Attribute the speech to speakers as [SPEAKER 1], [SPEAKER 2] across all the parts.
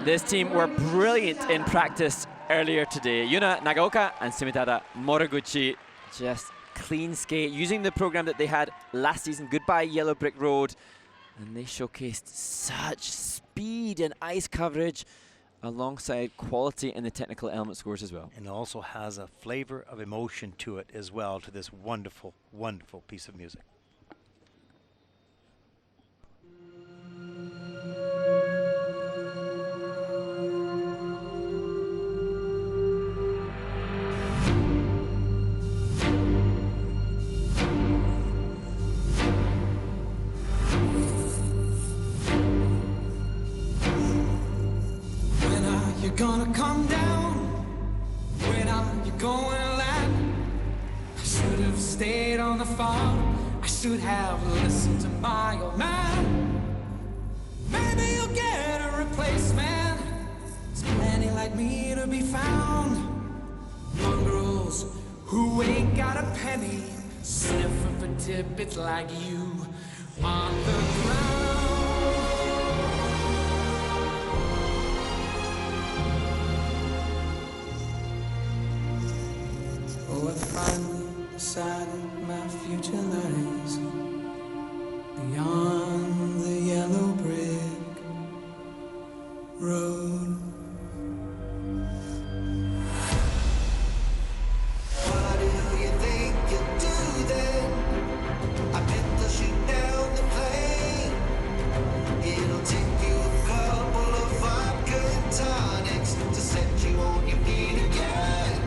[SPEAKER 1] This team were brilliant in practice earlier today. Yuna Nagaoka and Sumitada Moriguchi just clean skate, using the program that they had last season, Goodbye Yellow Brick Road, and they showcased such speed and ice coverage alongside quality in the technical element scores as well.
[SPEAKER 2] And it also has a flavor of emotion to it as well, to this wonderful, wonderful piece of music.
[SPEAKER 3] Gonna come down. When are you going to land? I should have stayed on the farm. I should have listened to my old man. Maybe you'll get a replacement. There's plenty like me to be found. Mongrels who ain't got a penny, sniffing for tidbits like you on the ground. Oh, I finally decided my future lies beyond the yellow brick road.
[SPEAKER 4] What do you think you'll do then? I bet they'll shoot down the plane. It'll take you a couple of vodka and tonics to set you on your feet again.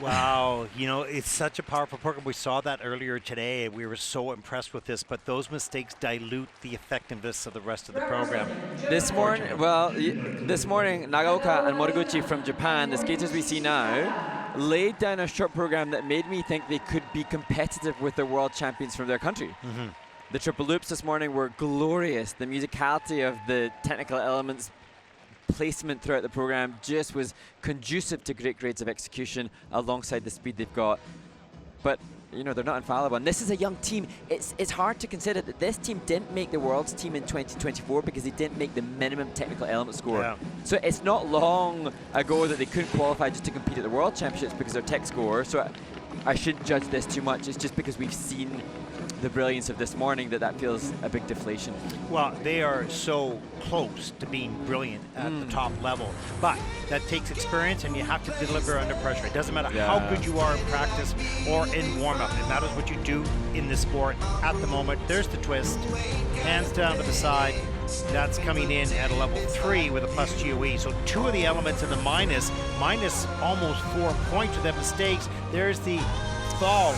[SPEAKER 2] Wow, you know, it's such a powerful program. We saw that earlier today. We were so impressed with this, but those mistakes dilute the effectiveness of the rest of the program.
[SPEAKER 1] This morning, Nagaoka and Moriguchi from Japan, the skaters we see now, laid down a short program that made me think they could be competitive with the world champions from their country. The triple loops this morning were glorious. The musicality of the technical elements, placement throughout the program just was conducive to great grades of execution alongside the speed they've got. But you know, they're not infallible, and this is a young team. It's hard to consider that this team didn't make the world's team in 2024 because they didn't make the minimum technical element score. So it's not long ago that they couldn't qualify just to compete at the world championships because of their tech score. So I shouldn't judge this too much. It's just because we've seen the brilliance of this morning that feels a big deflation.
[SPEAKER 2] Well, they are so close to being brilliant at the top level, but that takes experience, and you have to deliver under pressure. It doesn't matter how good you are in practice or in warm-up. It matters what you do in the sport at the moment. There's the twist, hands down to the side. That's coming in at a level 3 with a plus GOE. So two of the elements in the minus almost 4 points with that mistakes. There's the fall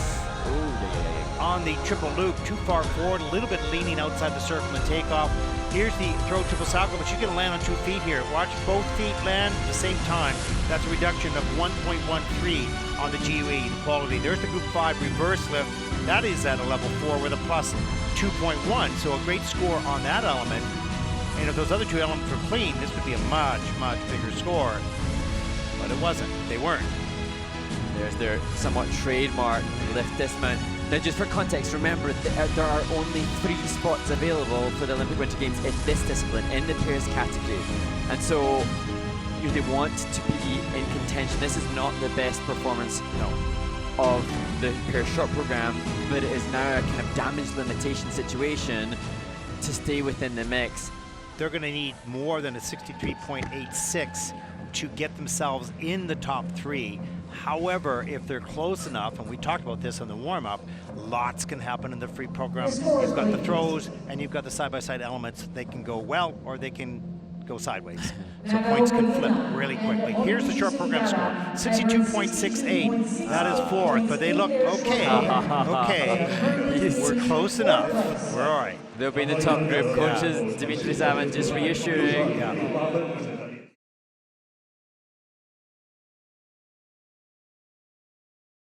[SPEAKER 2] on the triple loop, too far forward, a little bit leaning outside the circle and takeoff. Here's the throw triple salchow, but you can land on 2 feet here. Watch both feet land at the same time. That's a reduction of 1.13 on the GOE, the quality. There's the group 5 reverse lift. That is at a level 4 with a plus 2.1, so a great score on that element. And if those other two elements were clean, this would be a much, much bigger score. But it wasn't. They weren't.
[SPEAKER 1] There's their somewhat trademark lift dismount. Now, just for context, remember that there are only 3 spots available for the Olympic Winter Games in this discipline, in the pairs category. And so they want to be in contention. This is not the best performance of the pair short program, but it is now a kind of damage limitation situation to stay within the mix.
[SPEAKER 2] They're going to need more than a 63.86 to get themselves in the top 3. However, if they're close enough, and we talked about this on the warm-up, lots can happen in the free program. You've got the throws and you've got the side-by-side elements. They can go well or they can go sideways. So points can flip really quickly. Here's the short program score, 62.68. That is 4th, but they look okay. Okay, we're close enough. We're all right.
[SPEAKER 1] They'll be in the top group. Coaches Dimitri Savin just reassuring.
[SPEAKER 2] Yeah.